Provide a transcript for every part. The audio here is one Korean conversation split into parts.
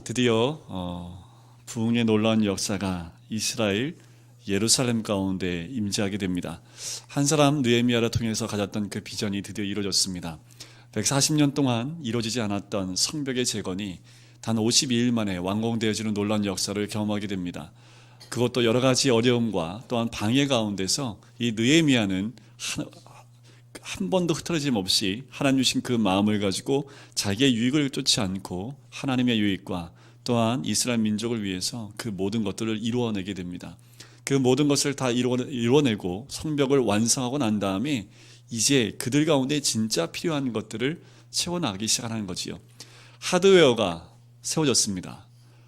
드디어 부흥의 놀라운 역사가 이스라엘 예루살렘 가운데 임재하게 됩니다. 한 사람 느헤미야를 통해서 가졌던 그 비전이 드디어 이루어졌습니다. 140년 동안 이루어지지 않았던 성벽의 재건이 단 52일 만에 완공되어지는 놀라운 역사를 경험하게 됩니다. 그것도 여러 가지 어려움과 또한 방해 가운데서 이 느헤미야는 한 번도 흐트러짐 없이 하나님 주신 그 마음을 가지고 자기의 유익을 쫓지 않고 하나님의 유익과 또한 이스라엘 민족을 위해서 그 모든 것들을 이루어내게 됩니다. 그 모든 것을 다 이루어내고 성벽을 완성하고 난 다음에 이제 그들 가운데 진짜 필요한 것들을 채워나가기 시작하는 거지요. 하드웨어가 세워졌습니다.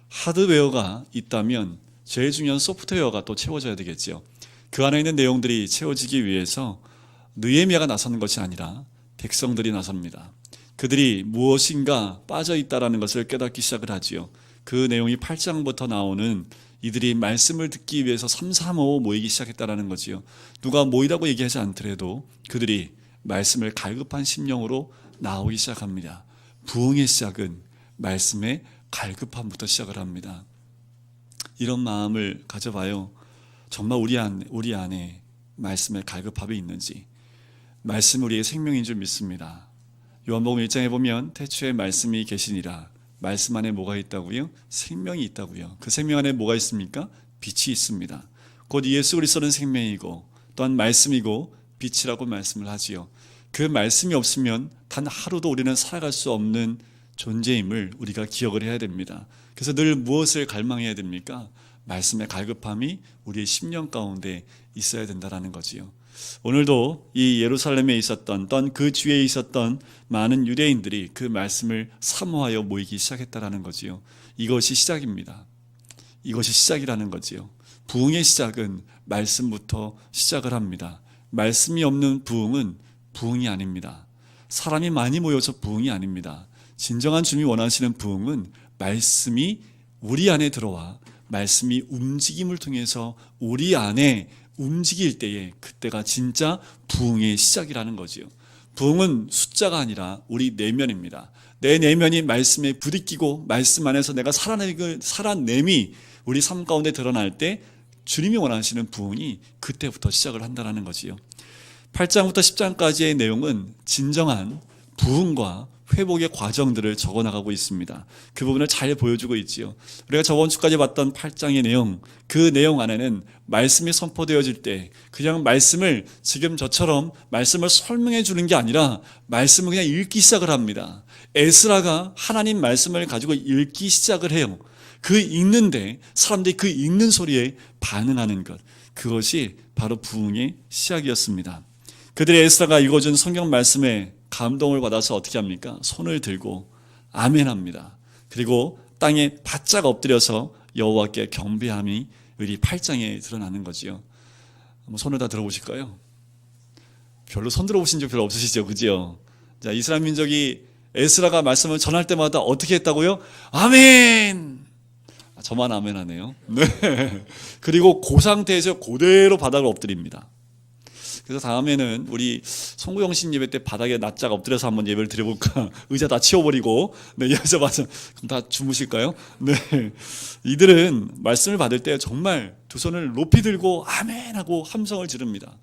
하드웨어가 있다면 제일 중요한 소프트웨어가 또 채워져야 되겠죠. 그 안에 있는 내용들이 채워지기 위해서 느헤미야가 나서는 것이 아니라 백성들이 나섭니다. 그들이 무엇인가 빠져있다라는 것을 깨닫기 시작을 하지요. 그 내용이 8장부터 나오는 이들이 말씀을 듣기 위해서 삼삼오오 모이기 시작했다라는 거지요. 누가 모이라고 얘기하지 않더라도 그들이 말씀을 갈급한 심령으로 나오기 시작합니다. 부흥의 시작은 말씀의 갈급함부터 시작을 합니다. 이런 마음을 가져봐요. 정말 우리 안에 말씀의 갈급함이 있는지, 말씀 우리의 생명인 줄 믿습니다. 요한복음 1장에 보면 태초에 말씀이 계시니라. 말씀 안에 뭐가 있다고요? 생명이 있다고요. 그 생명 안에 뭐가 있습니까? 빛이 있습니다. 곧 예수 그리스도는 생명이고 또한 말씀이고 빛이라고 말씀을 하지요. 그 말씀이 없으면 단 하루도 우리는 살아갈 수 없는 존재임을 우리가 기억을 해야 됩니다. 그래서 늘 무엇을 갈망해야 됩니까? 말씀의 갈급함이 우리의 심령 가운데 있어야 된다는 거지요. 오늘도 이 예루살렘에 있었던 또한 그 주위에 있었던 많은 유대인들이 그 말씀을 사모하여 모이기 시작했다는 거지요. 이것이 시작입니다. 이것이 시작이라는 거지요. 부흥의 시작은 말씀부터 시작을 합니다. 말씀이 없는 부흥은 부흥이 아닙니다. 사람이 많이 모여서 부흥이 아닙니다. 진정한 주님이 원하시는 부흥은 말씀이 우리 안에 들어와 말씀이 움직임을 통해서 우리 안에 움직일 때에 그때가 진짜 부흥의 시작이라는 거지요. 부흥은 숫자가 아니라 우리 내면입니다. 내 내면이 말씀에 부딪히고 말씀 안에서 내가 살아냄이 우리 삶 가운데 드러날 때 주님이 원하시는 부흥이 그때부터 시작을 한다는 거지요. 8장부터 10장까지의 내용은 진정한 부흥과 회복의 과정들을 적어나가고 있습니다. 그 부분을 잘 보여주고 있지요. 우리가 저번 주까지 봤던 8장의 내용, 그 내용 안에는 말씀이 선포되어질 때 그냥 말씀을 지금 저처럼 말씀을 설명해 주는 게 아니라 말씀을 그냥 읽기 시작을 합니다. 에스라가 하나님 말씀을 가지고 읽기 시작을 해요. 그 읽는데 사람들이 그 읽는 소리에 반응하는 것, 그것이 바로 부흥의 시작이었습니다. 그들의 에스라가 읽어준 성경 말씀에 감동을 받아서 어떻게 합니까? 손을 들고 아멘합니다. 그리고 땅에 바짝 엎드려서 여호와께 경배함이 우리 8장에 드러나는 거지요. 한번 손을 다 들어보실까요? 별로 손 들어보신 적 별로 없으시죠? 그죠? 자, 이스라엘 민족이 에스라가 말씀을 전할 때마다 어떻게 했다고요? 아멘! 저만 아멘하네요. 네. 그리고 그 상태에서 그대로 바닥을 엎드립니다. 그래서 다음에는 우리 송구영신 예배 때 바닥에 납작 엎드려서 한번 예배를 드려볼까? 의자 다 치워버리고, 네, 여기서 맞아. 그럼 다 주무실까요? 네. 이들은 말씀을 받을 때 정말 두 손을 높이 들고 아멘 하고 함성을 지릅니다.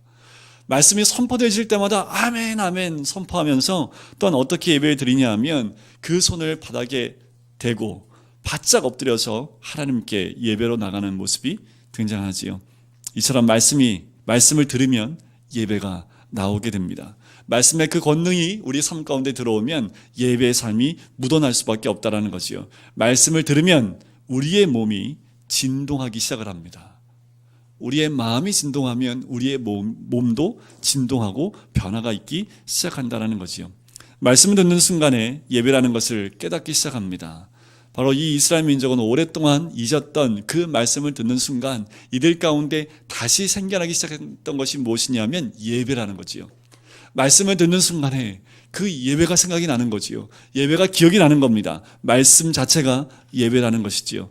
말씀이 선포되어질 때마다 아멘, 아멘 선포하면서 또한 어떻게 예배를 드리냐 하면 그 손을 바닥에 대고 바짝 엎드려서 하나님께 예배로 나가는 모습이 등장하지요. 이처럼 말씀을 들으면 예배가 나오게 됩니다. 말씀의 그 권능이 우리 삶 가운데 들어오면 예배의 삶이 묻어날 수밖에 없다는 거지요. 말씀을 들으면 우리의 몸이 진동하기 시작을 합니다. 우리의 마음이 진동하면 우리의 몸도 진동하고 변화가 있기 시작한다는 거지요. 말씀을 듣는 순간에 예배라는 것을 깨닫기 시작합니다. 바로 이 이스라엘 민족은 오랫동안 잊었던 그 말씀을 듣는 순간 이들 가운데 다시 생겨나기 시작했던 것이 무엇이냐면 예배라는 거지요. 말씀을 듣는 순간에 그 예배가 생각이 나는 거지요. 예배가 기억이 나는 겁니다. 말씀 자체가 예배라는 것이지요.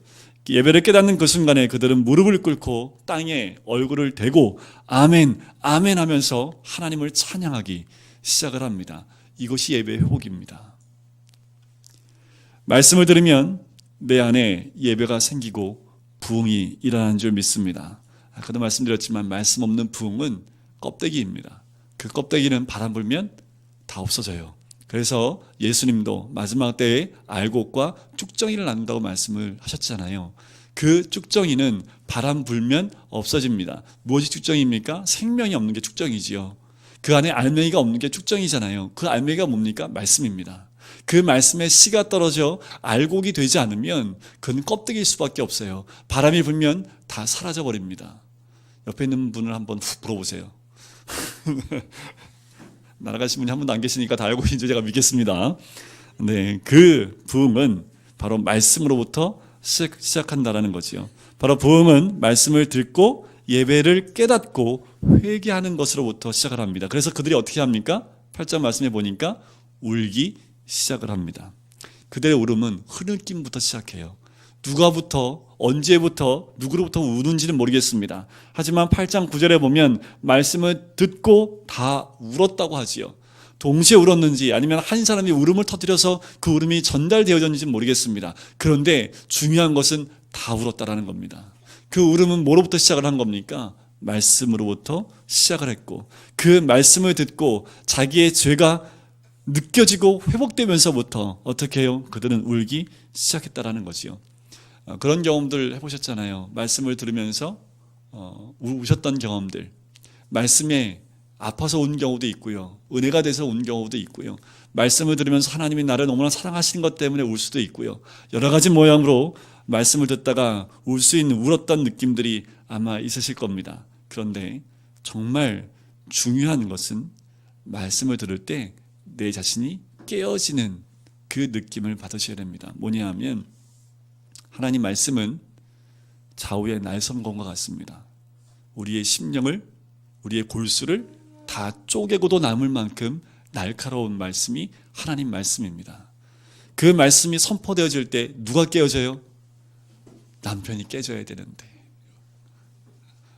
예배를 깨닫는 그 순간에 그들은 무릎을 꿇고 땅에 얼굴을 대고 아멘, 아멘 하면서 하나님을 찬양하기 시작을 합니다. 이것이 예배의 회복입니다. 말씀을 들으면 내 안에 예배가 생기고 부흥이 일어나는 줄 믿습니다. 아까도 말씀드렸지만 말씀 없는 부흥은 껍데기입니다. 그 껍데기는 바람 불면 다 없어져요. 그래서 예수님도 마지막 때에 알곡과 쭉정이를 나눈다고 말씀을 하셨잖아요. 그 쭉정이는 바람 불면 없어집니다. 무엇이 쭉정입니까? 생명이 없는 게 쭉정이지요. 그 안에 알맹이가 없는 게 쭉정이잖아요. 그 알맹이가 뭡니까? 말씀입니다. 그 말씀에 씨가 떨어져 알곡이 되지 않으면 그건 껍데기일 수밖에 없어요. 바람이 불면 다 사라져 버립니다. 옆에 있는 분을 한번 훅 물어보세요. 날아가신 분이 한 분도 안 계시니까 다 알고 있는지 제가 믿겠습니다. 네, 그 부흥은 바로 말씀으로부터 시작한다라는 거지요. 바로 부흥은 말씀을 듣고 예배를 깨닫고 회개하는 것으로부터 시작을 합니다. 그래서 그들이 어떻게 합니까? 8장 말씀해 보니까 울기 시작을 합니다. 그들의 울음은 흐느낌부터 시작해요. 누가부터 언제부터 누구로부터 우는지는 모르겠습니다. 하지만 8장 9절에 보면 말씀을 듣고 다 울었다고 하지요. 동시에 울었는지 아니면 한 사람이 울음을 터뜨려서 그 울음이 전달되어졌는지는 모르겠습니다. 그런데 중요한 것은 다 울었다라는 겁니다. 그 울음은 뭐로부터 시작을 한 겁니까? 말씀으로부터 시작을 했고 그 말씀을 듣고 자기의 죄가 느껴지고 회복되면서부터 어떻게 해요? 그들은 울기 시작했다라는 거지요. 그런 경험들 해보셨잖아요. 말씀을 들으면서 우셨던 경험들, 말씀에 아파서 운 경우도 있고요, 은혜가 돼서 운 경우도 있고요, 말씀을 들으면서 하나님이 나를 너무나 사랑하시는 것 때문에 울 수도 있고요, 여러 가지 모양으로 말씀을 듣다가 울 수 있는 울었던 느낌들이 아마 있으실 겁니다. 그런데 정말 중요한 것은 말씀을 들을 때 내 자신이 깨어지는 그 느낌을 받으셔야 됩니다. 뭐냐 하면 하나님 말씀은 좌우의 날선검과 같습니다. 우리의 심령을, 우리의 골수를 다 쪼개고도 남을 만큼 날카로운 말씀이 하나님 말씀입니다. 그 말씀이 선포되어질 때 누가 깨어져요? 남편이 깨져야 되는데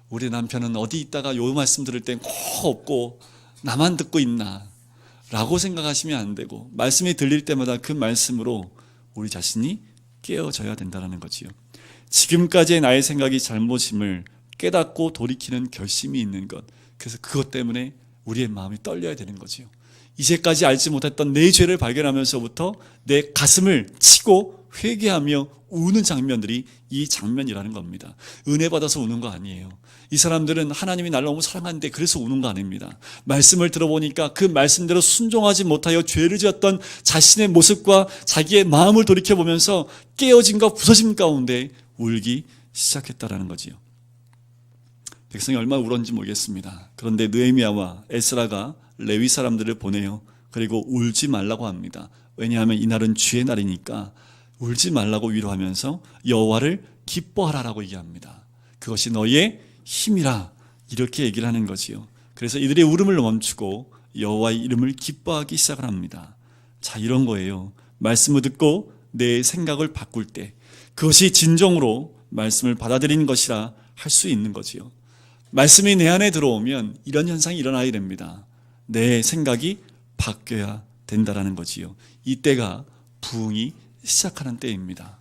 우리 남편은 어디 있다가 요 말씀 들을 땐 꼭 없고 나만 듣고 있나 라고 생각하시면 안 되고 말씀이 들릴 때마다 그 말씀으로 우리 자신이 깨어져야 된다는 거지요. 지금까지의 나의 생각이 잘못임을 깨닫고 돌이키는 결심이 있는 것, 그래서 그것 때문에 우리의 마음이 떨려야 되는 거지요. 이제까지 알지 못했던 내 죄를 발견하면서부터 내 가슴을 치고 회개하며 우는 장면들이 이 장면이라는 겁니다. 은혜 받아서 우는 거 아니에요. 이 사람들은 하나님이 나를 너무 사랑하는데 그래서 우는 거 아닙니다. 말씀을 들어보니까 그 말씀대로 순종하지 못하여 죄를 지었던 자신의 모습과 자기의 마음을 돌이켜보면서 깨어짐과 부서짐 가운데 울기 시작했다라는 거지요. 백성이 얼마나 울었는지 모르겠습니다. 그런데 느헤미야와 에스라가 레위 사람들을 보내요. 그리고 울지 말라고 합니다. 왜냐하면 이날은 주의 날이니까 울지 말라고 위로하면서 여호와를 기뻐하라라고 얘기합니다. 그것이 너희의 힘이라 이렇게 얘기를 하는 거지요. 그래서 이들의 울음을 멈추고 여호와의 이름을 기뻐하기 시작을 합니다. 자, 이런 거예요. 말씀을 듣고 내 생각을 바꿀 때 그것이 진정으로 말씀을 받아들이는 것이라 할 수 있는 거지요. 말씀이 내 안에 들어오면 이런 현상이 일어나야 됩니다. 내 생각이 바뀌어야 된다라는 거지요. 이때가 부흥이 시작하는 때입니다.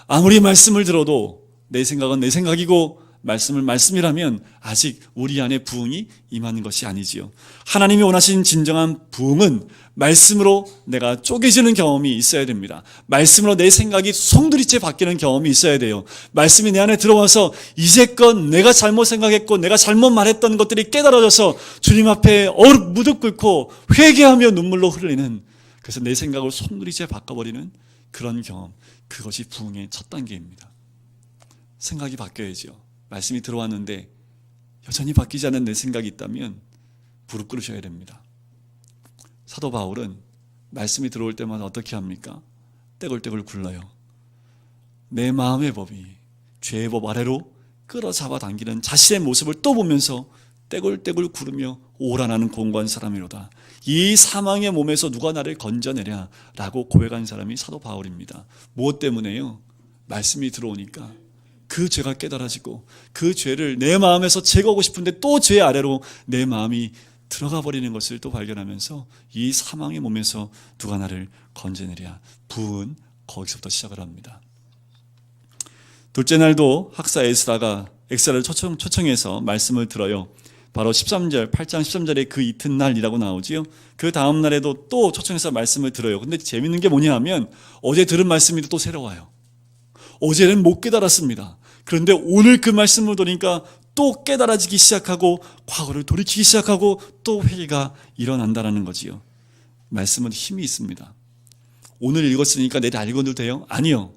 아무리 말씀을 들어도 내 생각은 내 생각이고 말씀을 말씀이라면 아직 우리 안에 부흥이 임하는 것이 아니지요. 하나님이 원하시는 진정한 부흥은 말씀으로 내가 쪼개지는 경험이 있어야 됩니다. 말씀으로 내 생각이 송두리째 바뀌는 경험이 있어야 돼요. 말씀이 내 안에 들어와서 이제껏 내가 잘못 생각했고 내가 잘못 말했던 것들이 깨달아져서 주님 앞에 무릎 꿇고 회개하며 눈물로 흘리는, 그래서 내 생각을 송두리째 바꿔버리는 그런 경험, 그것이 부흥의 첫 단계입니다. 생각이 바뀌어야죠. 말씀이 들어왔는데 여전히 바뀌지 않은 내 생각이 있다면 무릎 꿇으셔야 됩니다. 사도 바울은 말씀이 들어올 때마다 어떻게 합니까? 떼굴떼굴 굴러요. 내 마음의 법이 죄의 법 아래로 끌어잡아 당기는 자신의 모습을 또 보면서 떼굴떼굴 구르며 오라나는 공고한 사람이로다. 이 사망의 몸에서 누가 나를 건져내랴 라고 고백한 사람이 사도 바울입니다. 무엇 때문에요? 말씀이 들어오니까 그 죄가 깨달아지고 그 죄를 내 마음에서 제거하고 싶은데 또 죄 아래로 내 마음이 들어가 버리는 것을 또 발견하면서 이 사망의 몸에서 누가 나를 건져내랴. 부흥은 거기서부터 시작을 합니다. 둘째 날도 학사 엑스라를 초청해서 말씀을 들어요. 바로 8장 13절에 그 이튿날이라고 나오지요. 그 다음 날에도 또 초청해서 말씀을 들어요. 근데 재밌는 게 뭐냐 하면 어제 들은 말씀이 또 새로워요. 어제는 못 깨달았습니다. 그런데 오늘 그 말씀을 들으니까 또 깨달아지기 시작하고 과거를 돌이키기 시작하고 또 회개가 일어난다는 거지요. 말씀은 힘이 있습니다. 오늘 읽었으니까 내일 안 읽어도 돼요? 아니요.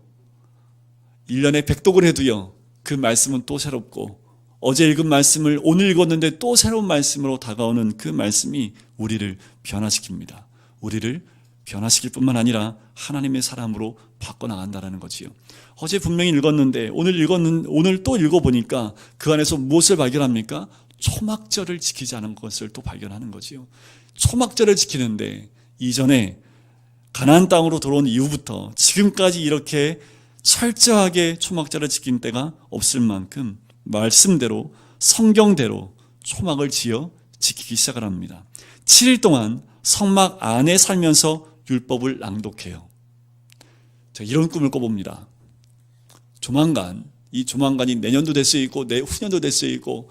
1년에 100독을 해도요. 그 말씀은 또 새롭고 어제 읽은 말씀을 오늘 읽었는데 또 새로운 말씀으로 다가오는 그 말씀이 우리를 변화시킵니다. 우리를 변화시킬 뿐만 아니라 하나님의 사람으로 바꿔나간다는 거지요. 어제 분명히 읽었는데 오늘 또 읽어보니까 그 안에서 무엇을 발견합니까? 초막절을 지키지 않은 것을 또 발견하는 거지요. 초막절을 지키는데 이전에 가나안 땅으로 들어온 이후부터 지금까지 이렇게 철저하게 초막절을 지킨 때가 없을 만큼 말씀대로 성경대로 초막을 지어 지키기 시작을 합니다. 7일 동안 성막 안에 살면서 율법을 낭독해요. 제가 이런 꿈을 꿔봅니다. 이 조만간이 내년도 될 수 있고 내후년도 될 수 있고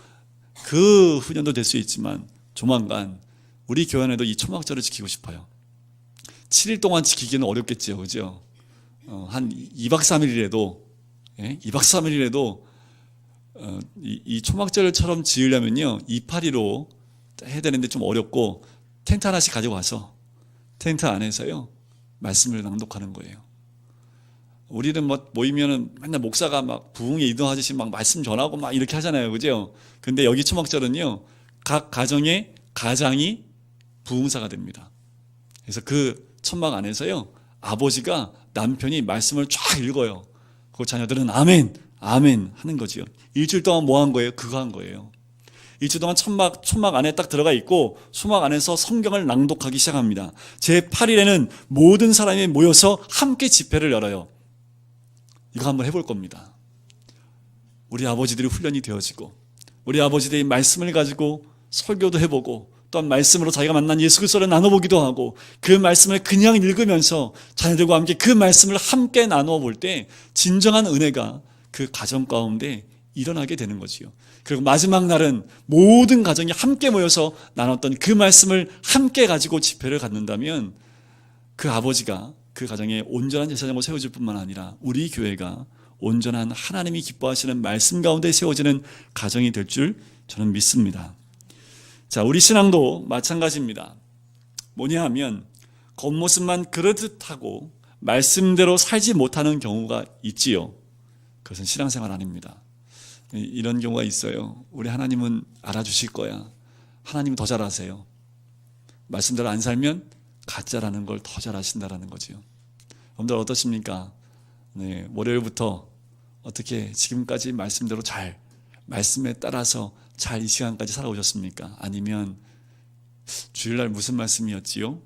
그 후년도 될 수 있지만 조만간 우리 교회 안에도 이 초막절을 지키고 싶어요. 7일 동안 지키기는 어렵겠지요. 그죠? 한 2박 3일이라도 이 초막절처럼 지으려면요 282로 해야 되는데 좀 어렵고 텐트 하나씩 가지고 와서 텐트 안에서요 말씀을 낭독하는 거예요. 우리는 모이면은 맨날 목사가 막 부흥에 이동하듯이 막 말씀 전하고 막 이렇게 하잖아요. 그죠? 근데 여기 초막절은요 각 가장이 부흥사가 됩니다. 그래서 그 천막 안에서요 아버지가 남편이 말씀을 쫙 읽어요. 그 자녀들은 아멘 하는 거지요. 일주일 동안 뭐 한 거예요? 그거 한 거예요. 일주일 동안 천막 안에 딱 들어가 있고 초막 안에서 성경을 낭독하기 시작합니다. 제8일에는 모든 사람이 모여서 함께 집회를 열어요. 이거 한번 해볼 겁니다. 우리 아버지들이 훈련이 되어지고 우리 아버지들이 말씀을 가지고 설교도 해보고 또한 말씀으로 자기가 만난 예수 그리스도를 나눠보기도 하고 그 말씀을 그냥 읽으면서 자녀들과 함께 그 말씀을 함께 나누어 볼 때 진정한 은혜가 그 가정 가운데 일어나게 되는 거지요. 그리고 마지막 날은 모든 가정이 함께 모여서 나눴던 그 말씀을 함께 가지고 집회를 갖는다면 그 아버지가 그 가정에 온전한 제사장으로 세워질 뿐만 아니라 우리 교회가 온전한 하나님이 기뻐하시는 말씀 가운데 세워지는 가정이 될 줄 저는 믿습니다. 자, 우리 신앙도 마찬가지입니다. 뭐냐 하면 겉모습만 그렇듯하고 말씀대로 살지 못하는 경우가 있지요. 그것은 신앙생활 아닙니다. 이런 경우가 있어요. 우리 하나님은 알아주실 거야. 하나님은 더 잘 아세요. 말씀대로 안 살면 가짜라는 걸 더 잘 아신다라는 거지요. 여러분들 어떠십니까? 네, 월요일부터 어떻게 지금까지 말씀대로 말씀에 따라서 잘 이 시간까지 살아오셨습니까? 아니면 주일날 무슨 말씀이었지요?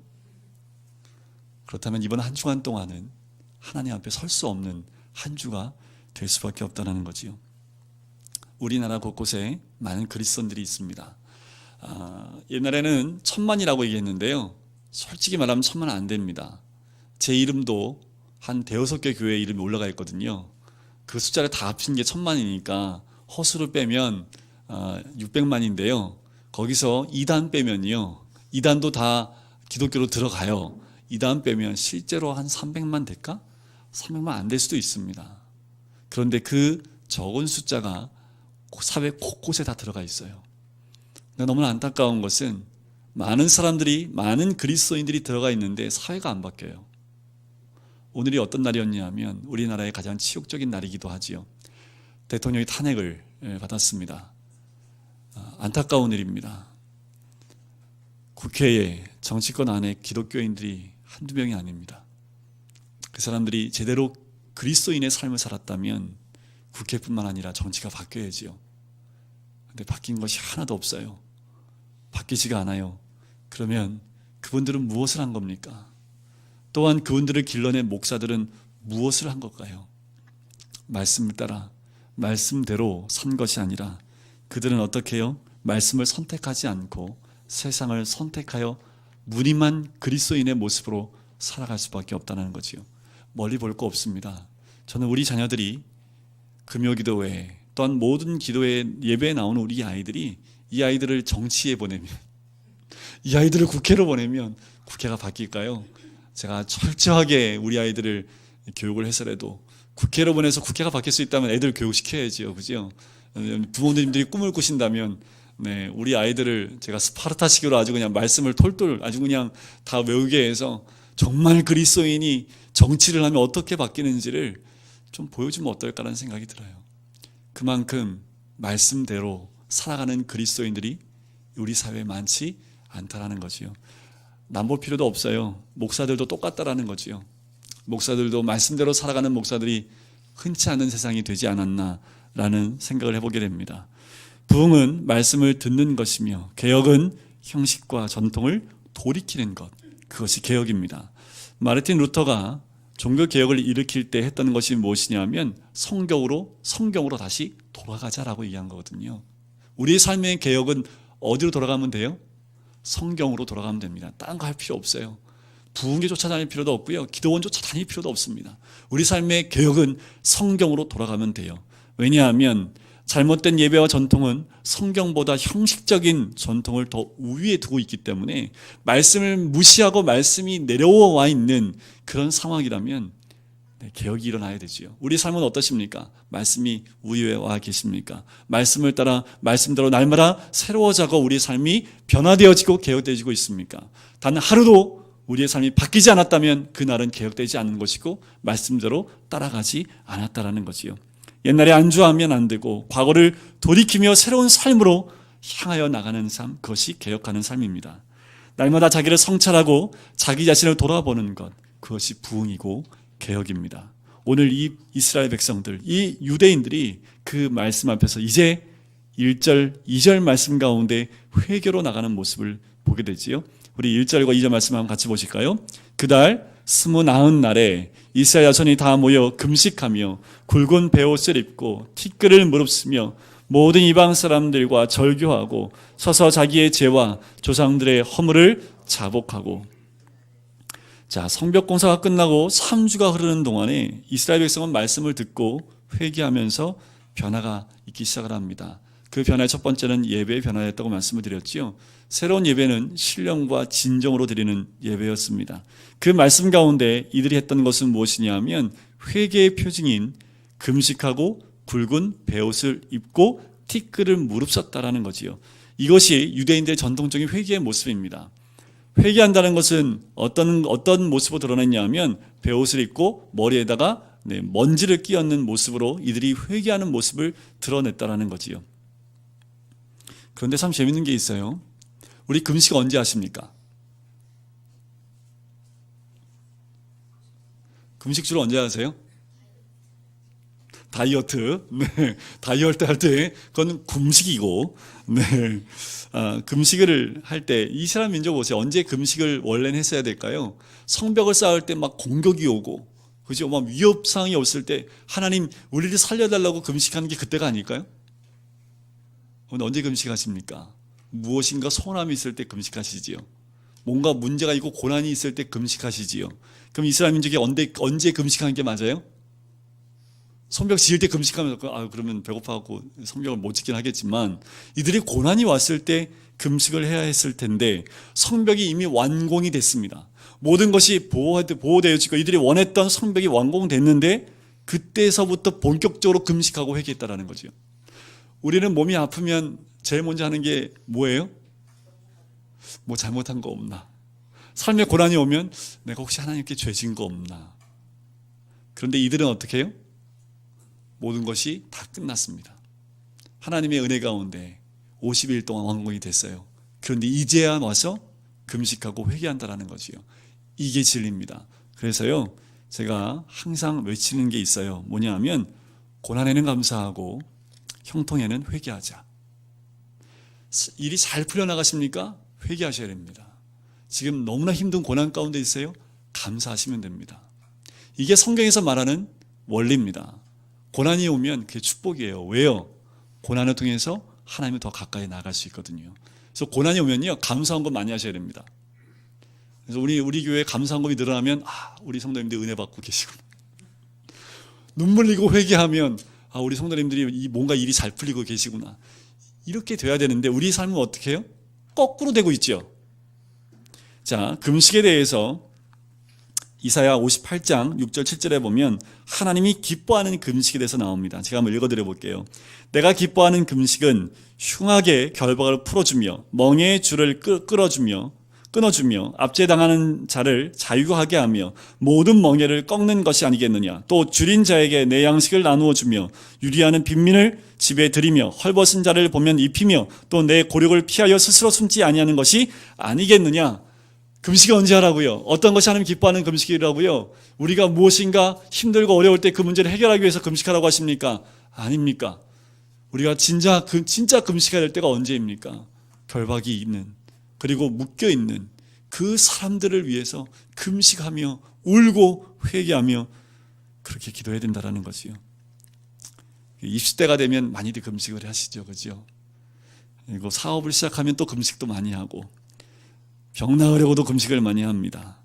그렇다면 이번 한 주간 동안은 하나님 앞에 설 수 없는 한 주가 될 수밖에 없다는 거지요. 우리나라 곳곳에 많은 그리스도인들이 있습니다. 옛날에는 1000만이라고 얘기했는데요. 솔직히 말하면 1000만 안 됩니다. 제 이름도 한 대여섯 개 교회 이름이 올라가 있거든요. 그 숫자를 다 합친 게 1000만이니까 허수를 빼면 600만인데요. 거기서 2단 빼면요. 2단도 다 기독교로 들어가요. 2단 빼면 실제로 한 300만 될까? 300만 안 될 수도 있습니다. 그런데 그 적은 숫자가 사회 곳곳에 다 들어가 있어요. 너무나 안타까운 것은 많은 그리스도인들이 들어가 있는데 사회가 안 바뀌어요. 오늘이 어떤 날이었냐면 우리나라의 가장 치욕적인 날이기도 하지요. 대통령이 탄핵을 받았습니다. 안타까운 일입니다. 국회에 정치권 안에 기독교인들이 한두 명이 아닙니다. 그 사람들이 제대로 그리스도인의 삶을 살았다면 국회뿐만 아니라 정치가 바뀌어야지요. 근데 바뀐 것이 하나도 없어요. 바뀌지가 않아요. 그러면 그분들은 무엇을 한 겁니까? 또한 그분들을 길러낸 목사들은 무엇을 한 걸까요? 말씀을 따라 말씀대로 산 것이 아니라 그들은 어떻게 해요? 말씀을 선택하지 않고 세상을 선택하여 무늬만 그리스도인의 모습으로 살아갈 수밖에 없다는 거지요. 멀리 볼 거 없습니다. 저는 우리 자녀들이 금요기도회 또한 모든 기도회 예배에 나오는 우리 아이들이 이 아이들을 정치에 보내면, 이 아이들을 국회로 보내면 국회가 바뀔까요? 제가 철저하게 우리 아이들을 교육을 해서라도 국회로 보내서 국회가 바뀔 수 있다면 애들 교육시켜야지요. 그죠? 부모님들이 꿈을 꾸신다면 네, 우리 아이들을 제가 스파르타식으로 아주 그냥 말씀을 톨톨 아주 그냥 다 외우게 해서 정말 그리스도인이 정치를 하면 어떻게 바뀌는지를 좀 보여주면 어떨까라는 생각이 들어요. 그만큼 말씀대로 살아가는 그리스도인들이 우리 사회에 많지 않다라는 거지요. 남볼 필요도 없어요. 목사들도 똑같다라는 거지요. 목사들도 말씀대로 살아가는 목사들이 흔치 않은 세상이 되지 않았나라는 생각을 해보게 됩니다. 부흥은 말씀을 듣는 것이며 개혁은 형식과 전통을 돌이키는 것, 그것이 개혁입니다. 마르틴 루터가 종교개혁을 일으킬 때 했던 것이 무엇이냐면 성경으로 다시 돌아가자라고 얘기한 거거든요. 우리의 삶의 개혁은 어디로 돌아가면 돼요? 성경으로 돌아가면 됩니다. 다른 거 할 필요 없어요. 부흥회 쫓아다닐 필요도 없고요. 기도원 쫓아다닐 필요도 없습니다. 우리 삶의 개혁은 성경으로 돌아가면 돼요. 왜냐하면 잘못된 예배와 전통은 성경보다 형식적인 전통을 더 우위에 두고 있기 때문에 말씀을 무시하고 말씀이 내려와 있는 그런 상황이라면 개혁이 일어나야 되지요. 우리 삶은 어떠십니까? 말씀이 우위에 와 계십니까? 말씀을 따라 말씀대로 날마다 새로워져가고 우리 삶이 변화되어지고 개혁되어지고 있습니까? 단 하루도 우리의 삶이 바뀌지 않았다면 그날은 개혁되지 않는 것이고 말씀대로 따라가지 않았다라는 거지요. 옛날에 안주하면 안 되고 과거를 돌이키며 새로운 삶으로 향하여 나가는 삶, 그것이 개혁하는 삶입니다. 날마다 자기를 성찰하고 자기 자신을 돌아보는 것, 그것이 부흥이고 개혁입니다. 오늘 이 이스라엘 백성들, 이 유대인들이 그 말씀 앞에서 이제 1절, 2절 말씀 가운데 회개로 나가는 모습을 보게 되지요. 우리 1절과 2절 말씀 한번 같이 보실까요? 그달 29날에 이스라엘 자손이 다 모여 금식하며 굵은 베옷을 입고 티끌을 무릅쓰며 모든 이방 사람들과 절교하고 서서 자기의 죄와 조상들의 허물을 자복하고. 자, 성벽 공사가 끝나고 3주가 흐르는 동안에 이스라엘 백성은 말씀을 듣고 회개하면서 변화가 있기 시작을 합니다. 그 변화의 첫 번째는 예배의 변화였다고 말씀을 드렸지요. 새로운 예배는 신령과 진정으로 드리는 예배였습니다. 그 말씀 가운데 이들이 했던 것은 무엇이냐면 회개의 표징인 금식하고 굵은 베옷을 입고 티끌을 무릅썼다라는 거지요. 이것이 유대인들의 전통적인 회개의 모습입니다. 회개한다는 것은 어떤 모습으로 드러냈냐면 베옷을 입고 머리에다가 먼지를 끼얹는 모습으로 이들이 회개하는 모습을 드러냈다라는 거지요. 그런데 참 재밌는 게 있어요. 우리 금식 언제 하십니까? 금식 주로 언제 하세요? 다이어트. 네. 다이어트 할 때, 그건 금식이고, 네. 금식을 할 때, 이스라엘 민족 보세요. 언제 금식을 원래는 했어야 될까요? 성벽을 쌓을 때 막 공격이 오고, 그죠? 막 위협상이 없을 때, 하나님, 우리를 살려달라고 금식하는 게 그때가 아닐까요? 오늘 언제 금식하십니까? 무엇인가 소원함이 있을 때 금식하시지요. 뭔가 문제가 있고 고난이 있을 때 금식하시지요. 그럼 이스라엘 민족이 언제 금식하는 게 맞아요? 성벽 지을 때 금식하면 그러면 배고파갖고 성벽을 못 짓긴 하겠지만 이들이 고난이 왔을 때 금식을 해야 했을 텐데 성벽이 이미 완공이 됐습니다. 모든 것이 보호되어지고 이들이 원했던 성벽이 완공됐는데 그때서부터 본격적으로 금식하고 회개했다라는 거죠. 우리는 몸이 아프면 제일 먼저 하는 게 뭐예요? 뭐 잘못한 거 없나? 삶에 고난이 오면 내가 혹시 하나님께 죄 지은 거 없나? 그런데 이들은 어떻게 해요? 모든 것이 다 끝났습니다. 하나님의 은혜 가운데 50일 동안 완공이 됐어요. 그런데 이제야 와서 금식하고 회개한다라는 거지요. 이게 진리입니다. 그래서요, 제가 항상 외치는 게 있어요. 뭐냐 하면 고난에는 감사하고 형통에는 회개하자. 일이 잘 풀려나가십니까? 회개하셔야 됩니다. 지금 너무나 힘든 고난 가운데 있어요? 감사하시면 됩니다. 이게 성경에서 말하는 원리입니다. 고난이 오면 그게 축복이에요. 왜요? 고난을 통해서 하나님을 더 가까이 나갈 수 있거든요. 그래서 고난이 오면요, 감사한 것 많이 하셔야 됩니다. 그래서 우리 교회에 감사한금이 늘어나면 우리 성도님들 은혜 받고 계시구나. 눈물 흘리고 회개하면 우리 성도님들이 뭔가 일이 잘 풀리고 계시구나. 이렇게 돼야 되는데 우리 삶은 어떻게 해요? 거꾸로 되고 있죠. 자, 금식에 대해서 이사야 58장 6절 7절에 보면 하나님이 기뻐하는 금식에 대해서 나옵니다. 제가 한번 읽어드려 볼게요. 내가 기뻐하는 금식은 흉악의 결박을 풀어주며 멍에의 줄을 끊어주며 압제당하는 자를 자유하게 하며 모든 멍에를 꺾는 것이 아니겠느냐. 또 줄인 자에게 내 양식을 나누어 주며 유리하는 빈민을 집에 들이며 헐벗은 자를 보면 입히며 또 내 고력을 피하여 스스로 숨지 아니하는 것이 아니겠느냐. 금식이 언제 하라고요? 어떤 것이 하나님 기뻐하는 금식이라고요? 우리가 무엇인가 힘들고 어려울 때 그 문제를 해결하기 위해서 금식하라고 하십니까? 아닙니까? 우리가 진짜 금식해야 될 때가 언제입니까? 결박이 있는, 그리고 묶여있는 그 사람들을 위해서 금식하며 울고 회개하며 그렇게 기도해야 된다는 거지요. 20대가 되면 많이들 금식을 하시죠. 그죠? 그리고 사업을 시작하면 또 금식도 많이 하고 병 나으려고도 금식을 많이 합니다.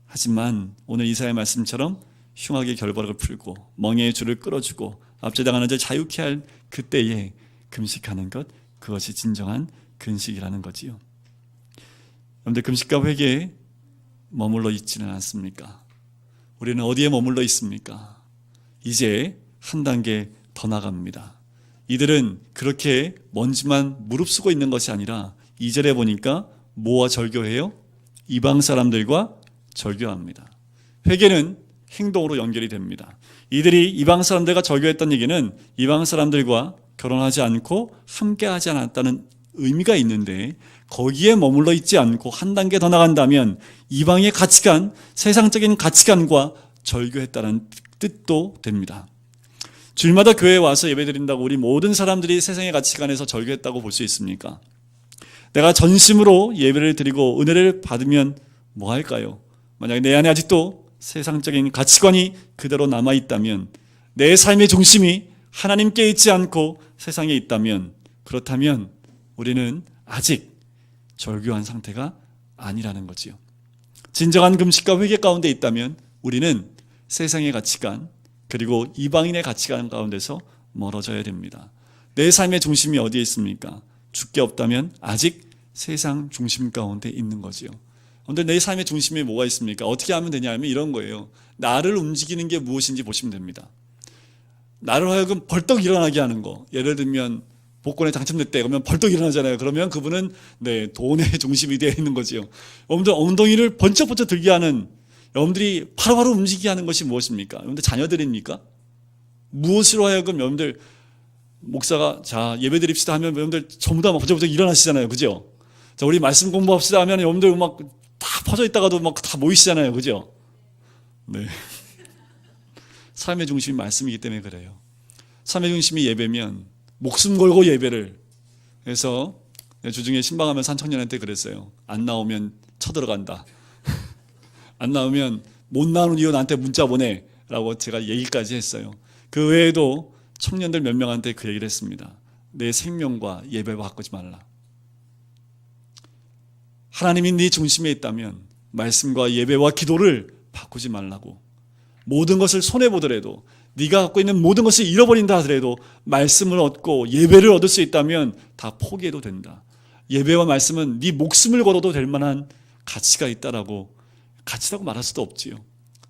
하지만 오늘 이사야의 말씀처럼 흉악의 결박을 풀고 멍에의 줄을 끌어주고 압제당하는 자를 자유케 할 그때에 금식하는 것, 그것이 진정한 금식이라는 거지요. 여러분들, 금식과 회개에 머물러 있지는 않습니까? 우리는 어디에 머물러 있습니까? 이제 한 단계 더 나갑니다. 이들은 그렇게 먼지만 무릅쓰고 있는 것이 아니라 2절에 보니까 뭐와 절교해요? 이방 사람들과 절교합니다. 회개는 행동으로 연결이 됩니다. 이들이 이방 사람들과 절교했던 얘기는 이방 사람들과 결혼하지 않고 함께하지 않았다는 의미가 있는데, 거기에 머물러 있지 않고 한 단계 더 나간다면 이방의 가치관, 세상적인 가치관과 절교했다는 뜻도 됩니다. 주일마다 교회에 와서 예배드린다고 우리 모든 사람들이 세상의 가치관에서 절교했다고 볼 수 있습니까? 내가 전심으로 예배를 드리고 은혜를 받으면 뭐 할까요? 만약에 내 안에 아직도 세상적인 가치관이 그대로 남아있다면, 내 삶의 중심이 하나님께 있지 않고 세상에 있다면, 그렇다면 우리는 아직 절교한 상태가 아니라는 거지요. 진정한 금식과 회개 가운데 있다면 우리는 세상의 가치관, 그리고 이방인의 가치관 가운데서 멀어져야 됩니다. 내 삶의 중심이 어디에 있습니까? 주께 없다면 아직 세상 중심 가운데 있는 거지요. 그런데 내 삶의 중심에 뭐가 있습니까? 어떻게 하면 되냐 하면 이런 거예요. 나를 움직이는 게 무엇인지 보시면 됩니다. 나를 하여금 벌떡 일어나게 하는 거. 예를 들면 복권에 당첨됐대. 그러면 벌떡 일어나잖아요. 그러면 그분은 돈의 중심이 되어 있는 거지요. 여러분들, 엉덩이를 번쩍번쩍 들게 하는, 여러분들이 바로바로 움직이게 하는 것이 무엇입니까? 여러분들, 자녀들입니까? 무엇으로 하여금 여러분들, 목사가 자 예배 드립시다 하면 여러분들 전부 다 막 번쩍번쩍 일어나시잖아요. 그죠? 자, 우리 말씀 공부합시다 하면 여러분들 막 다 퍼져 있다가도 막 다 모이시잖아요. 그죠? 네. 삶의 중심이 말씀이기 때문에 그래요. 삶의 중심이 예배면 목숨 걸고 예배를 해서, 주중에 신방하면서 한 청년한테 그랬어요. 안 나오면 쳐들어간다. 안 나오면 못 나오는 이유 나한테 문자 보내 라고 제가 얘기까지 했어요. 그 외에도 청년들 몇 명한테 그 얘기를 했습니다. 내 생명과 예배와 바꾸지 말라. 하나님이 네 중심에 있다면 말씀과 예배와 기도를 바꾸지 말라고. 모든 것을 손해보더라도, 네가 갖고 있는 모든 것을 잃어버린다 하더라도 말씀을 얻고 예배를 얻을 수 있다면 다 포기해도 된다. 예배와 말씀은 네 목숨을 걸어도 될 만한 가치가 있다라고. 가치라고 말할 수도 없지요.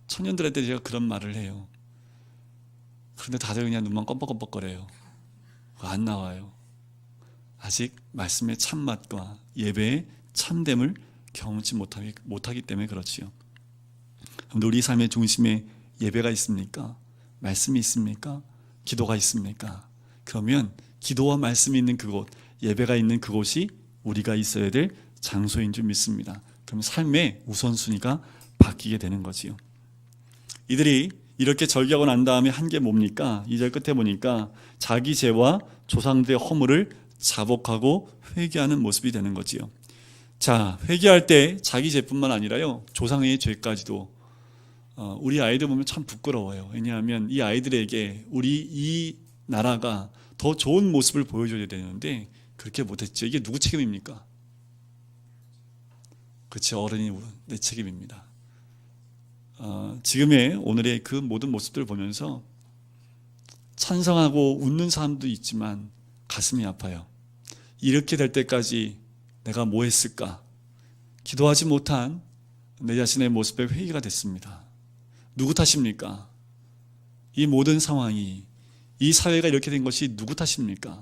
청년들한테 제가 그런 말을 해요. 그런데 다들 그냥 눈만 껌뻑껌뻑거려요. 안 나와요. 아직 말씀의 참맛과 예배의 참됨을 경험치 못하기 때문에 그렇지요. 우리 삶의 중심에 예배가 있습니까? 말씀이 있습니까? 기도가 있습니까? 그러면 기도와 말씀이 있는 그곳, 예배가 있는 그곳이 우리가 있어야 될 장소인 줄 믿습니다. 그럼 삶의 우선순위가 바뀌게 되는 거지요. 이들이 이렇게 절개하고 난 다음에 한 게 뭡니까? 2절 끝에 보니까 자기 죄와 조상들의 허물을 자복하고 회개하는 모습이 되는 거지요. 자, 회개할 때 자기 죄뿐만 아니라요, 조상의 죄까지도. 우리 아이들 보면 참 부끄러워요. 왜냐하면 이 아이들에게 우리 이 나라가 더 좋은 모습을 보여줘야 되는데 그렇게 못했죠. 이게 누구 책임입니까? 그렇죠. 어른이 내 책임입니다. 지금의 오늘의 그 모든 모습들을 보면서 찬성하고 웃는 사람도 있지만 가슴이 아파요. 이렇게 될 때까지 내가 뭐 했을까? 기도하지 못한 내 자신의 모습에 회의가 됐습니다. 누구 탓입니까? 이 모든 상황이, 이 사회가 이렇게 된 것이 누구 탓입니까?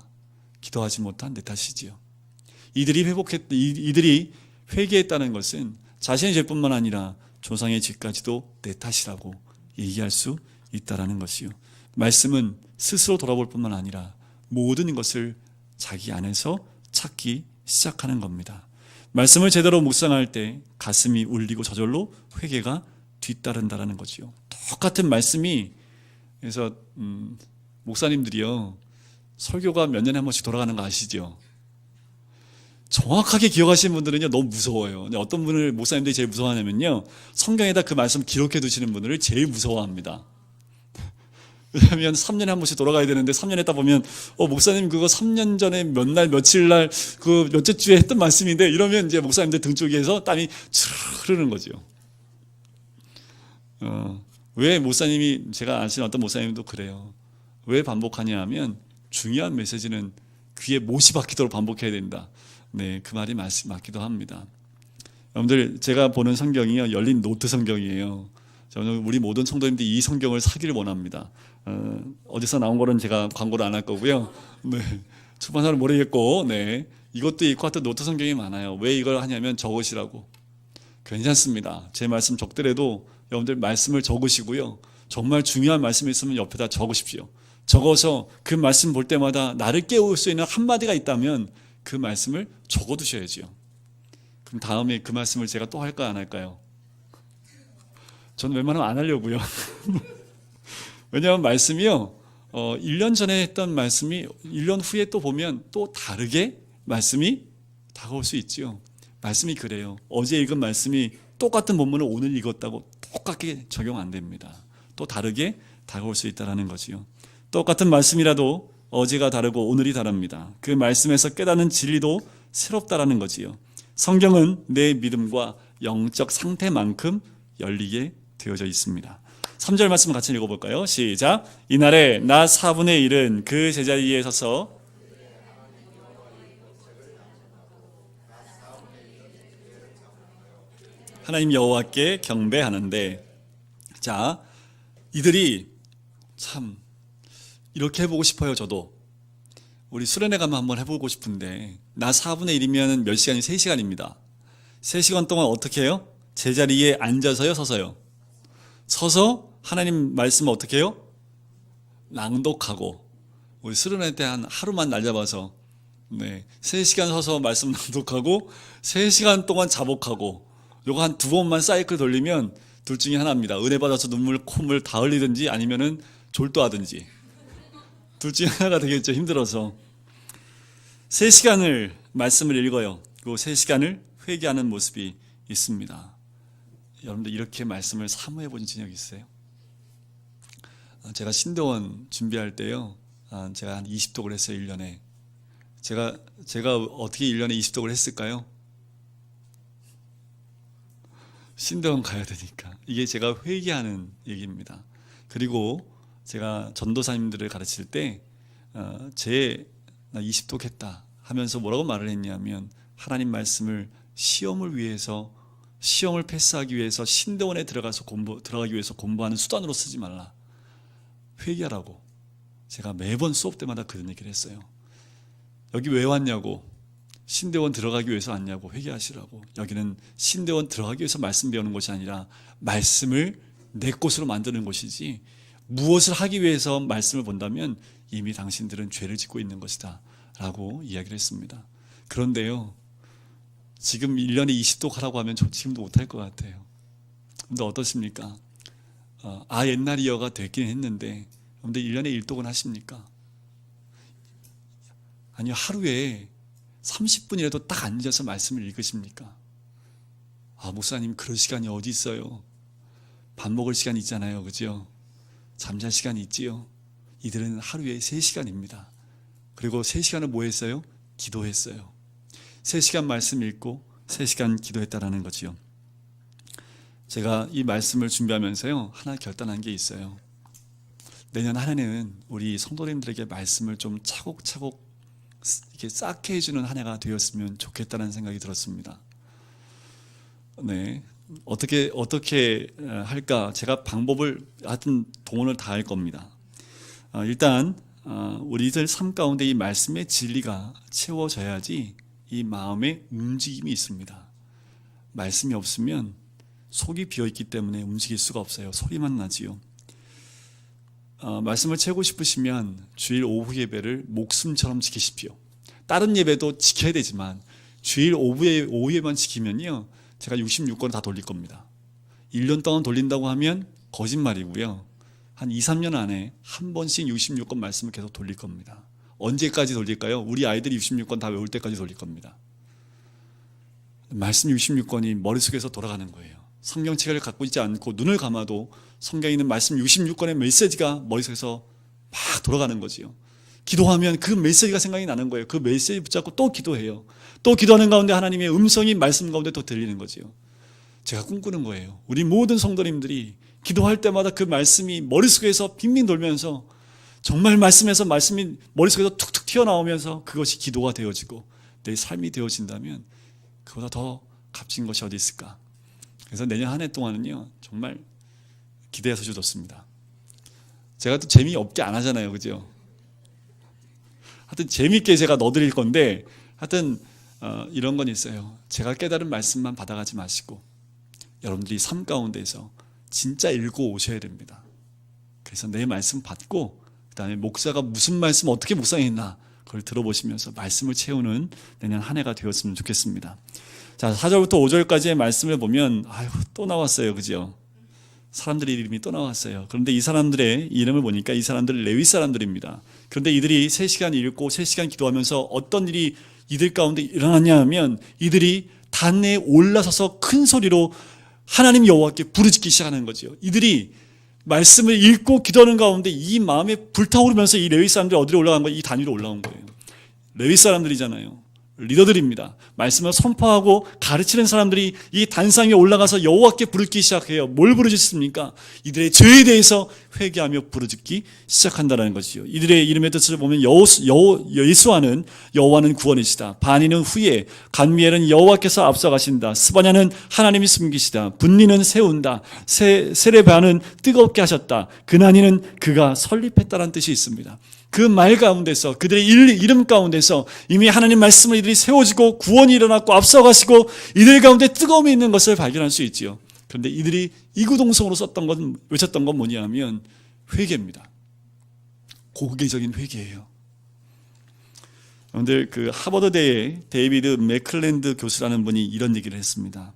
기도하지 못한 내 탓이지요. 이들이 회개했다는 것은 자신의 죄뿐만 아니라 조상의 죄까지도 내 탓이라고 얘기할 수 있다는 것이요. 말씀은 스스로 돌아볼 뿐만 아니라 모든 것을 자기 안에서 찾기 시작하는 겁니다. 말씀을 제대로 묵상할 때 가슴이 울리고 저절로 회개가 뒤따른다는 거지요. 똑같은 말씀이, 그래서 목사님들이요, 설교가 몇 년에 한 번씩 돌아가는 거 아시죠? 정확하게 기억하시는 분들은요 너무 무서워요. 근데 어떤 분을 목사님들이 제일 무서워하냐면요, 성경에다 그 말씀 기록해 두시는 분들을 제일 무서워합니다. 왜냐하면 3년에 한 번씩 돌아가야 되는데 3년 했다 보면 목사님 그거 3년 전에 몇 날 며칠 날 그 몇째 주에 했던 말씀인데, 이러면 이제 목사님들 등 쪽에서 땀이 츠르르 흐르는 거죠. 왜 목사님이, 제가 아시는 어떤 목사님도 그래요. 왜 반복하냐 하면 중요한 메시지는 귀에 못이 박히도록 반복해야 된다. 네, 그 말이 맞기도 합니다. 여러분들, 제가 보는 성경이요, 열린 노트 성경이에요. 저는 우리 모든 성도님들이 이 성경을 사기를 원합니다. 어디서 나온 거는 제가 광고를 안 할 거고요. 네, 출판사를 모르겠고, 네, 이것도 있고 하여튼 노트 성경이 많아요. 왜 이걸 하냐면 적으시라고. 괜찮습니다. 제 말씀 적더라도 여러분들 말씀을 적으시고요, 정말 중요한 말씀이 있으면 옆에다 적으십시오. 적어서 그 말씀 볼 때마다 나를 깨울 수 있는 한마디가 있다면 그 말씀을 적어두셔야지요. 그럼 다음에 그 말씀을 제가 또 할까 안 할까요? 저는 웬만하면 안 하려고요. 왜냐하면 말씀이요, 1년 전에 했던 말씀이 1년 후에 또 보면 또 다르게 말씀이 다가올 수 있죠. 말씀이 그래요. 어제 읽은 말씀이 똑같은 본문을 오늘 읽었다고 똑같게 적용 안 됩니다. 또 다르게 다가올 수 있다는 거지요. 똑같은 말씀이라도 어제가 다르고 오늘이 다릅니다. 그 말씀에서 깨닫는 진리도 새롭다라는 거지요. 성경은 내 믿음과 영적 상태만큼 열리게 되어져 있습니다. 3절 말씀 같이 읽어볼까요? 시작. 이날에 나 4분의 1은 그 제자리에 서서 하나님 여호와께 경배하는데, 자, 이들이 참 이렇게 해보고 싶어요. 저도 우리 수련회 가면 한번 해보고 싶은데, 나 4분의 1이면 몇 시간이? 3시간입니다 3시간 동안 어떻게 해요? 제자리에 앉아서요, 서서요? 서서 하나님 말씀을 어떻게 해요? 낭독하고. 우리 수련회 때 한 하루만 날 잡아서 3시간 서서 말씀 낭독하고 3시간 동안 자복하고, 요거 한 2번만 사이클 돌리면 둘 중에 하나입니다. 은혜 받아서 눈물 콧물 다 흘리든지 아니면은 졸도하든지, 둘 중에 하나가 되겠죠. 힘들어서 3시간을 말씀을 읽어요. 그리고 3시간을 회개하는 모습이 있습니다. 여러분들 이렇게 말씀을 사모해 본 적이 있어요? 제가 신대원 준비할 때요, 제가 한 20독을 했어요. 1년에. 제가 어떻게 1년에 20독을 했을까요? 신대원 가야 되니까. 이게 제가 회개하는 얘기입니다. 그리고 제가 전도사님들을 가르칠 때 나 20독 했다 하면서 뭐라고 말을 했냐면, 하나님 말씀을 시험을 패스하기 위해서 신대원에 들어가기 위해서 공부하는 수단으로 쓰지 말라. 회개하라고. 제가 매번 수업 때마다 그런 얘기를 했어요. 여기 왜 왔냐고. 신대원 들어가기 위해서 왔냐고. 회개하시라고. 여기는 신대원 들어가기 위해서 말씀 배우는 것이 아니라 말씀을 내 것으로 만드는 것이지, 무엇을 하기 위해서 말씀을 본다면 이미 당신들은 죄를 짓고 있는 것이다 라고 이야기를 했습니다. 그런데요, 지금 1년에 20독 하라고 하면 저 지금도 못할 것 같아요. 근데 어떻습니까? 옛날이여가 됐긴 했는데, 근데 1년에 1독은 하십니까? 아니요, 하루에 30분이라도 딱 앉아서 말씀을 읽으십니까? 목사님 그럴 시간이 어디 있어요? 밥 먹을 시간이 있잖아요, 그죠? 잠잘 시간이 있지요. 이들은 하루에 3시간입니다. 그리고 3시간을 뭐 했어요? 기도했어요. 3시간 말씀 읽고 3시간 기도했다라는 거지요. 제가 이 말씀을 준비하면서요, 하나 결단한 게 있어요. 내년 한 해는 우리 성도님들에게 말씀을 좀 차곡차곡 이렇게 쌓게 해주는 한 해가 되었으면 좋겠다는 생각이 들었습니다. 네, 어떻게 할까? 제가 방법을 하여튼 동원을 다 할 겁니다. 일단 우리들 삶 가운데 이 말씀의 진리가 채워져야지 이 마음에 움직임이 있습니다. 말씀이 없으면 속이 비어있기 때문에 움직일 수가 없어요. 소리만 나지요. 말씀을 채우고 싶으시면 주일 오후 예배를 목숨처럼 지키십시오. 다른 예배도 지켜야 되지만 주일 오후 예배만 지키면요, 제가 66권 다 돌릴 겁니다. 1년 동안 돌린다고 하면 거짓말이고요. 한 2, 3년 안에 한 번씩 66권 말씀을 계속 돌릴 겁니다. 언제까지 돌릴까요? 우리 아이들이 66권 다 외울 때까지 돌릴 겁니다. 말씀 66권이 머릿속에서 돌아가는 거예요. 성경책을 갖고 있지 않고 눈을 감아도 성경에 있는 말씀 66권의 메시지가 머릿속에서 막 돌아가는 거지요. 기도하면 그 메시지가 생각이 나는 거예요. 그 메시지 붙잡고 또 기도해요. 또 기도하는 가운데 하나님의 음성이 말씀 가운데 또 들리는 거지요. 제가 꿈꾸는 거예요. 우리 모든 성도님들이 기도할 때마다 그 말씀이 머릿속에서 빙빙 돌면서 정말 말씀에서 말씀이 머릿속에서 툭툭 튀어나오면서 그것이 기도가 되어지고 내 삶이 되어진다면 그보다 더 값진 것이 어디 있을까? 그래서 내년 한 해 동안은요, 정말 기대해서 주셨습니다. 제가 또 재미없게 안 하잖아요. 그죠? 하여튼 재미있게 제가 넣어드릴 건데, 하여튼 이런 건 있어요. 제가 깨달은 말씀만 받아가지 마시고 여러분들이 삶 가운데서 진짜 읽고 오셔야 됩니다. 그래서 내 말씀 받고 그 다음에 목사가 무슨 말씀 어떻게 묵상했나 그걸 들어보시면서 말씀을 채우는 내년 한 해가 되었으면 좋겠습니다. 자, 4절부터 5절까지의 말씀을 보면 또 나왔어요. 그죠? 사람들의 이름이 또 나왔어요. 그런데 이 사람들의 이름을 보니까 이 사람들은 레위 사람들입니다. 그런데 이들이 3시간 읽고 3시간 기도하면서 어떤 일이 이들 가운데 일어났냐 하면 이들이 단내에 올라서서 큰 소리로 하나님 여호와께 부르짖기 시작하는 거죠. 이들이 말씀을 읽고 기도하는 가운데 이 마음에 불타오르면서 이 레위 사람들이 어디로 올라간 거예요? 이 단 위로 올라온 거예요. 레위 사람들이잖아요. 리더들입니다. 말씀을 선포하고 가르치는 사람들이 이 단상 위에 올라가서 여호와께 부르기 시작해요. 뭘 부르짖습니까? 이들의 죄에 대해서 회개하며 부르짖기 시작한다는 것이요. 이들의 이름의 뜻을 보면 예수와는 여호와는 구원이시다. 바니는 후에, 간미엘은 여호와께서 앞서가신다. 스바냐는 하나님이 숨기시다. 분리는 세운다. 세레바는 뜨겁게 하셨다. 그나니는 그가 설립했다는 뜻이 있습니다. 그 말 가운데서 그들의 이름 가운데서 이미 하나님 말씀을 이들이 세워지고 구원이 일어났고 앞서가시고 이들 가운데 뜨거움이 있는 것을 발견할 수 있지요. 그런데 이들이 이구동성으로 외쳤던 건 뭐냐면 회개입니다. 고개적인 회개예요. 여러분들 그 하버드대의 데이비드 맥클랜드 교수라는 분이 이런 얘기를 했습니다.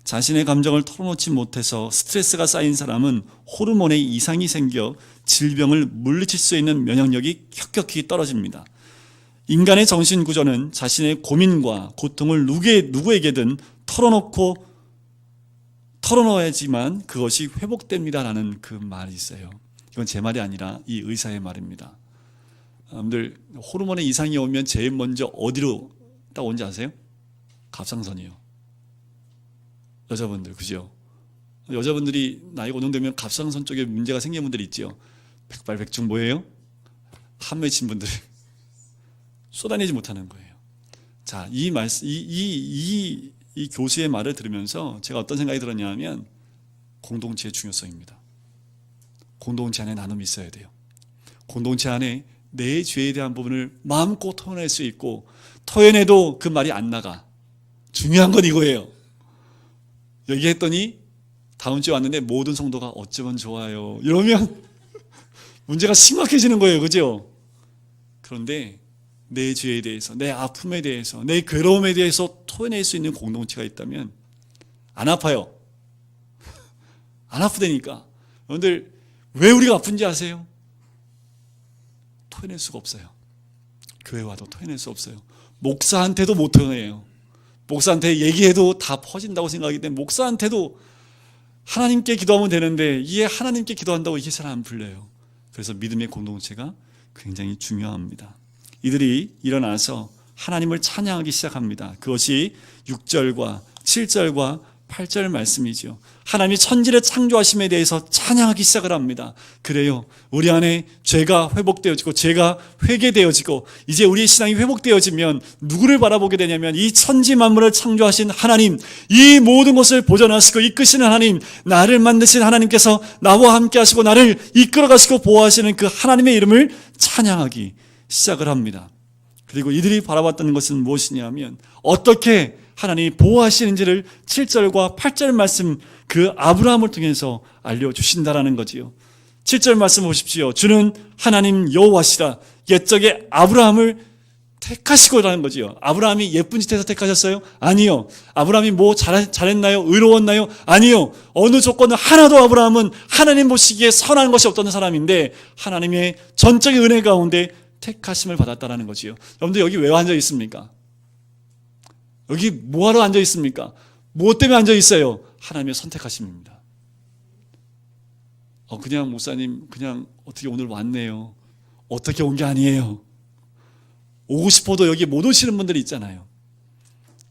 자신의 감정을 털어놓지 못해서 스트레스가 쌓인 사람은 호르몬에 이상이 생겨 질병을 물리칠 수 있는 면역력이 혁격히 떨어집니다. 인간의 정신구조는 자신의 고민과 고통을 누구에게든 털어놓아야지만 그것이 회복됩니다라는 그 말이 있어요. 이건 제 말이 아니라 이 의사의 말입니다. 여러분들 호르몬에 이상이 오면 제일 먼저 어디로 딱 온지 아세요? 갑상선이요. 여자분들, 그죠? 여자분들이 나이가 어느 정도 되면 갑상선 쪽에 문제가 생긴 분들이 있죠. 백발백중 뭐예요? 한 맺힌 분들 쏟아내지 못하는 거예요. 자, 이 교수의 말을 들으면서 제가 어떤 생각이 들었냐면 공동체의 중요성입니다. 공동체 안에 나눔이 있어야 돼요. 공동체 안에 내 죄에 대한 부분을 마음껏 토해낼 수 있고 토해내도 그 말이 안 나가. 중요한 건 이거예요. 얘기했더니 다음 주에 왔는데 모든 성도가 어쩌면 좋아요. 이러면 문제가 심각해지는 거예요. 그죠? 그런데 내 죄에 대해서, 내 아픔에 대해서, 내 괴로움에 대해서 토해낼 수 있는 공동체가 있다면 안 아파요. 안 아프다니까. 여러분들 왜 우리가 아픈지 아세요? 토해낼 수가 없어요. 교회 와도 토해낼 수 없어요. 목사한테도 못 토해내요. 목사한테 얘기해도 다 퍼진다고 생각하기 때문에 목사한테도 하나님께 기도하면 되는데 이게 하나님께 기도한다고 이게 잘 안 풀려요. 그래서 믿음의 공동체가 굉장히 중요합니다. 이들이 일어나서 하나님을 찬양하기 시작합니다. 그것이 6절과 7절과 8절 말씀이죠. 하나님이 천지를 창조하심에 대해서 찬양하기 시작을 합니다. 그래요. 우리 안에 죄가 회복되어지고 죄가 회개되어지고 이제 우리의 신앙이 회복되어지면 누구를 바라보게 되냐면 이 천지 만물을 창조하신 하나님, 이 모든 것을 보존하시고 이끄시는 하나님, 나를 만드신 하나님께서 나와 함께 하시고 나를 이끌어 가시고 보호하시는 그 하나님의 이름을 찬양하기 시작을 합니다. 그리고 이들이 바라봤던 것은 무엇이냐면 어떻게 하나님이 보호하시는지를 7절과 8절 말씀 그 아브라함을 통해서 알려주신다라는 거지요. 7절 말씀 보십시오. 주는 하나님 여호와시라. 옛적에 아브라함을 택하시고라는 거지요. 아브라함이 예쁜 짓 해서 택하셨어요? 아니요. 아브라함이 뭐 잘했나요? 의로웠나요? 아니요. 어느 조건은 하나도 아브라함은 하나님 보시기에 선한 것이 없던 사람인데 하나님의 전적인 은혜 가운데 택하심을 받았다라는 거지요. 여러분들 여기 왜 앉아 있습니까? 여기 뭐하러 앉아 있습니까? 무엇 때문에 앉아 있어요? 하나님의 선택하심입니다. 그냥 목사님 그냥 어떻게 오늘 왔네요. 어떻게 온 게 아니에요. 오고 싶어도 여기 못 오시는 분들이 있잖아요.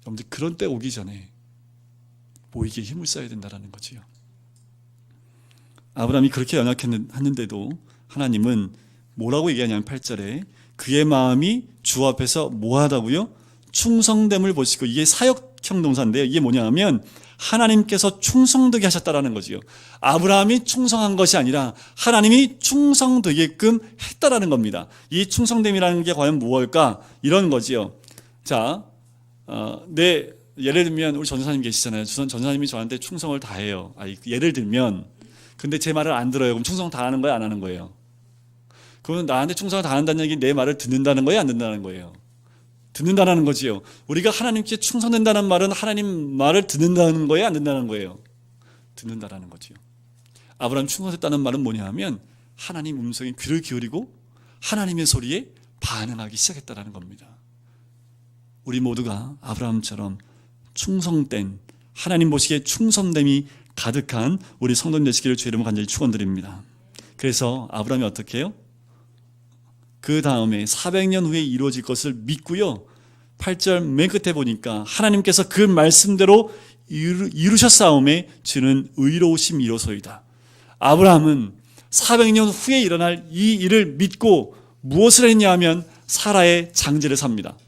여러분들 그런 때 오기 전에 모이기에 힘을 써야 된다는 거지요. 아브라함이 그렇게 연약했는데도 하나님은 뭐라고 얘기하냐면 8절에 그의 마음이 주 앞에서 뭐하다고요? 충성됨을 보시고, 이게 사역형 동사인데요. 이게 뭐냐 하면 하나님께서 충성되게 하셨다라는 거지요. 아브라함이 충성한 것이 아니라 하나님이 충성되게끔 했다라는 겁니다. 이 충성됨이라는 게 과연 무엇일까? 이런 거지요. 자, 예를 들면 우리 전도사님 계시잖아요. 전도사님이 저한테 충성을 다해요. 예를 들면 근데 제 말을 안 들어요. 그럼 충성 다하는 거예요? 안 하는 거예요? 그러면 나한테 충성을 다한다는 얘기는 내 말을 듣는다는 거예요? 안 듣는다는 거예요? 듣는다는 거지요. 우리가 하나님께 충성된다는 말은 하나님 말을 듣는다는 거예요? 안 듣는다는 거예요? 듣는다는 거지요. 아브라함 충성했다는 말은 뭐냐 하면 하나님 음성에 귀를 기울이고 하나님의 소리에 반응하기 시작했다는 겁니다. 우리 모두가 아브라함처럼 충성된, 하나님 보시기에 충성됨이 가득한 우리 성도님 되시기를 주의 이름으로 간절히 축원드립니다. 그래서 아브라함이 어떻게 해요? 그 다음에 400년 후에 이루어질 것을 믿고요. 8절 맨 끝에 보니까 하나님께서 그 말씀대로 이루셨사오매 주는 의로우심이로소이다. 아브라함은 400년 후에 일어날 이 일을 믿고 무엇을 했냐 하면 사라의 장지를 삽니다.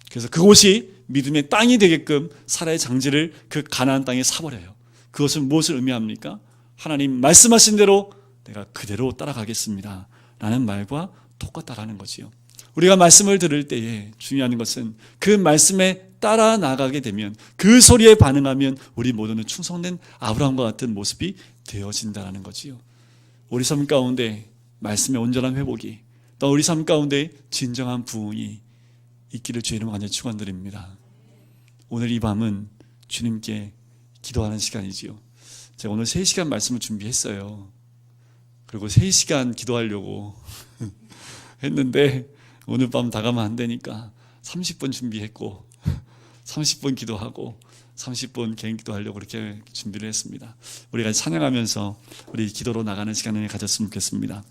그래서 그곳이 믿음의 땅이 되게끔 사라의 장지를 그 가나안 땅에 사버려요. 그것은 무엇을 의미합니까? 하나님 말씀하신 대로 내가 그대로 따라가겠습니다 라는 말과 똑같다라는 거지요. 우리가 말씀을 들을 때에 중요한 것은 그 말씀에 따라 나가게 되면, 그 소리에 반응하면 우리 모두는 충성된 아브라함과 같은 모습이 되어진다는 거지요. 우리 삶 가운데 말씀의 온전한 회복이, 또 우리 삶 가운데 진정한 부흥이 있기를 주의 이름으로 간절히 축원드립니다. 오늘 이 밤은 주님께 기도하는 시간이지요. 제가 오늘 3시간 말씀을 준비했어요. 그리고 3시간 기도하려고 했는데 오늘 밤 다 가면 안 되니까 30분 준비했고 30분 기도하고 30분 개인 기도하려고 그렇게 준비를 했습니다. 우리가 찬양하면서 우리 기도로 나가는 시간을 가졌으면 좋겠습니다.